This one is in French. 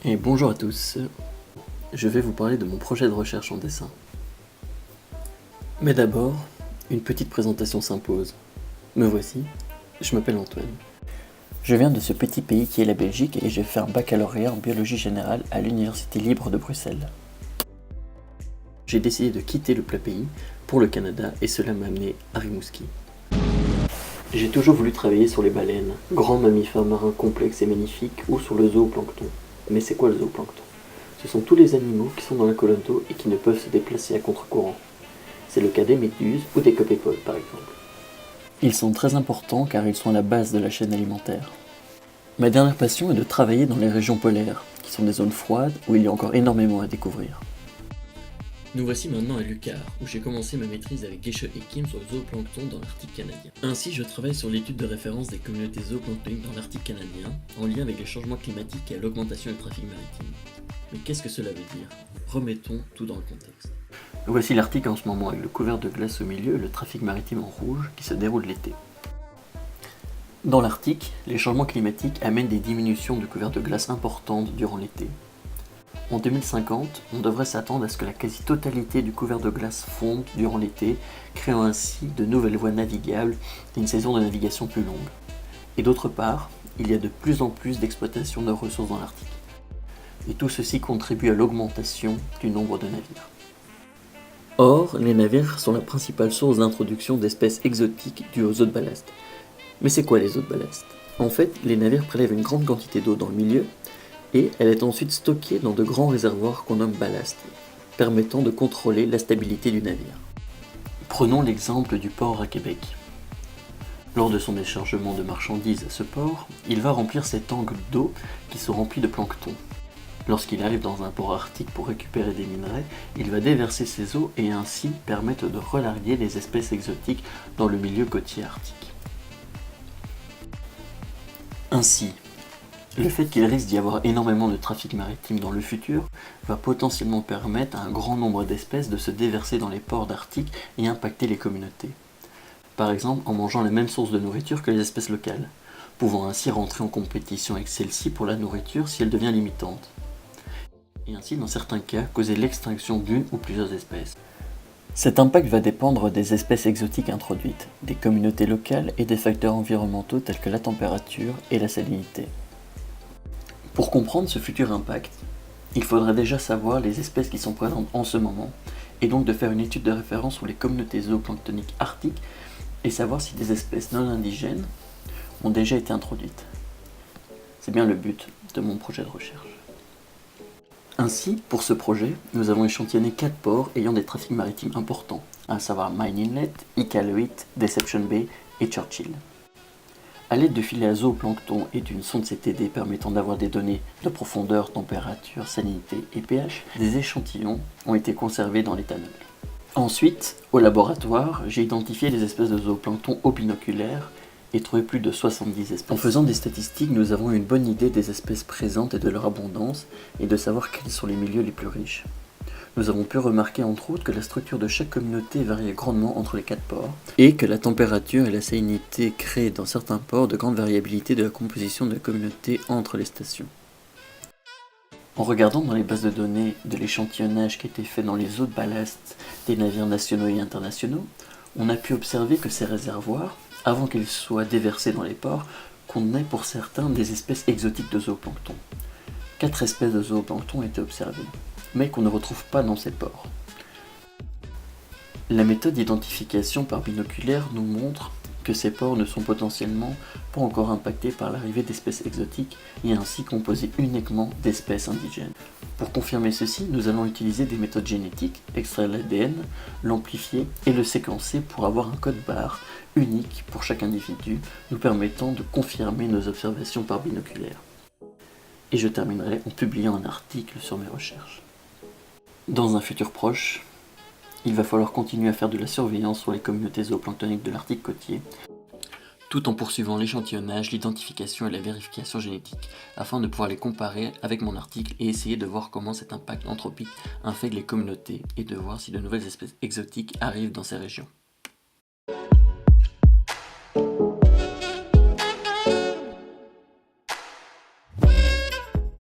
Et bonjour à tous, je vais vous parler de mon projet de recherche en dessin. Mais d'abord, une petite présentation s'impose. Me voici, je m'appelle Antoine. Je viens de ce petit pays qui est la Belgique et j'ai fait un baccalauréat en biologie générale à l'Université libre de Bruxelles. J'ai décidé de quitter le plat pays pour le Canada et cela m'a amené à Rimouski. J'ai toujours voulu travailler sur les baleines, grands mammifères marins complexes et magnifiques, ou sur le zooplancton. Mais c'est quoi le zooplancton? Ce sont tous les animaux qui sont dans la colonne d'eau et qui ne peuvent se déplacer à contre-courant. C'est le cas des méduses ou des copépodes par exemple. Ils sont très importants car ils sont à la base de la chaîne alimentaire. Ma dernière passion est de travailler dans les régions polaires, qui sont des zones froides où il y a encore énormément à découvrir. Nous voici maintenant à Lucar, où j'ai commencé ma maîtrise avec Gesche et Kim sur le zooplancton dans l'Arctique canadien. Ainsi, je travaille sur l'étude de référence des communautés zooplanctoniques dans l'Arctique canadien, en lien avec les changements climatiques et à l'augmentation du trafic maritime. Mais qu'est-ce que cela veut dire? Remettons tout dans le contexte. Voici l'Arctique en ce moment, avec le couvert de glace au milieu et le trafic maritime en rouge qui se déroule l'été. Dans l'Arctique, les changements climatiques amènent des diminutions du couvert de glace importantes durant l'été. En 2050, on devrait s'attendre à ce que la quasi-totalité du couvert de glace fonde durant l'été, créant ainsi de nouvelles voies navigables et une saison de navigation plus longue. Et d'autre part, il y a de plus en plus d'exploitation de ressources dans l'Arctique. Et tout ceci contribue à l'augmentation du nombre de navires. Or, les navires sont la principale source d'introduction d'espèces exotiques dues aux eaux de ballast. Mais c'est quoi les eaux de ballast? En fait, les navires prélèvent une grande quantité d'eau dans le milieu, et elle est ensuite stockée dans de grands réservoirs qu'on nomme ballast, permettant de contrôler la stabilité du navire. Prenons l'exemple du port à Québec. Lors de son déchargement de marchandises à ce port, il va remplir cet angle d'eau qui se remplit de plancton. Lorsqu'il arrive dans un port arctique pour récupérer des minerais, il va déverser ses eaux et ainsi permettre de relarguer les espèces exotiques dans le milieu côtier arctique. Ainsi, le fait qu'il risque d'y avoir énormément de trafic maritime dans le futur va potentiellement permettre à un grand nombre d'espèces de se déverser dans les ports d'Arctique et impacter les communautés. Par exemple en mangeant les mêmes sources de nourriture que les espèces locales, pouvant ainsi rentrer en compétition avec celles-ci pour la nourriture si elle devient limitante. Et ainsi dans certains cas causer l'extinction d'une ou plusieurs espèces. Cet impact va dépendre des espèces exotiques introduites, des communautés locales et des facteurs environnementaux tels que la température et la salinité. Pour comprendre ce futur impact, il faudra déjà savoir les espèces qui sont présentes en ce moment, et donc de faire une étude de référence sur les communautés zooplanctoniques arctiques et savoir si des espèces non indigènes ont déjà été introduites. C'est bien le but de mon projet de recherche. Ainsi, pour ce projet, nous avons échantillonné 4 ports ayant des trafics maritimes importants, à savoir Mine Inlet, Iqaluit, Deception Bay et Churchill. A l'aide de filets à zooplancton et d'une sonde CTD permettant d'avoir des données de profondeur, température, salinité et pH, des échantillons ont été conservés dans l'éthanol. Ensuite, au laboratoire, j'ai identifié les espèces de zooplancton au binoculaire et trouvé plus de 70 espèces. En faisant des statistiques, nous avons eu une bonne idée des espèces présentes et de leur abondance, et de savoir quels sont les milieux les plus riches. Nous avons pu remarquer entre autres que la structure de chaque communauté variait grandement entre les 4 ports, et que la température et la salinité créaient dans certains ports de grandes variabilités de la composition de la communauté entre les stations. En regardant dans les bases de données de l'échantillonnage qui était fait dans les eaux de ballast des navires nationaux et internationaux, on a pu observer que ces réservoirs, avant qu'ils soient déversés dans les ports, contenaient pour certains des espèces exotiques de zooplancton. 4 espèces de zooplancton étaient observées, mais qu'on ne retrouve pas dans ces ports. La méthode d'identification par binoculaire nous montre que ces ports ne sont potentiellement pas encore impactés par l'arrivée d'espèces exotiques et ainsi composés uniquement d'espèces indigènes. Pour confirmer ceci, nous allons utiliser des méthodes génétiques, extraire l'ADN, l'amplifier et le séquencer pour avoir un code barre unique pour chaque individu, nous permettant de confirmer nos observations par binoculaire. Et je terminerai en publiant un article sur mes recherches. Dans un futur proche, il va falloir continuer à faire de la surveillance sur les communautés zooplanctoniques de l'Arctique côtier, tout en poursuivant l'échantillonnage, l'identification et la vérification génétique, afin de pouvoir les comparer avec mon article et essayer de voir comment cet impact anthropique infecte les communautés et de voir si de nouvelles espèces exotiques arrivent dans ces régions.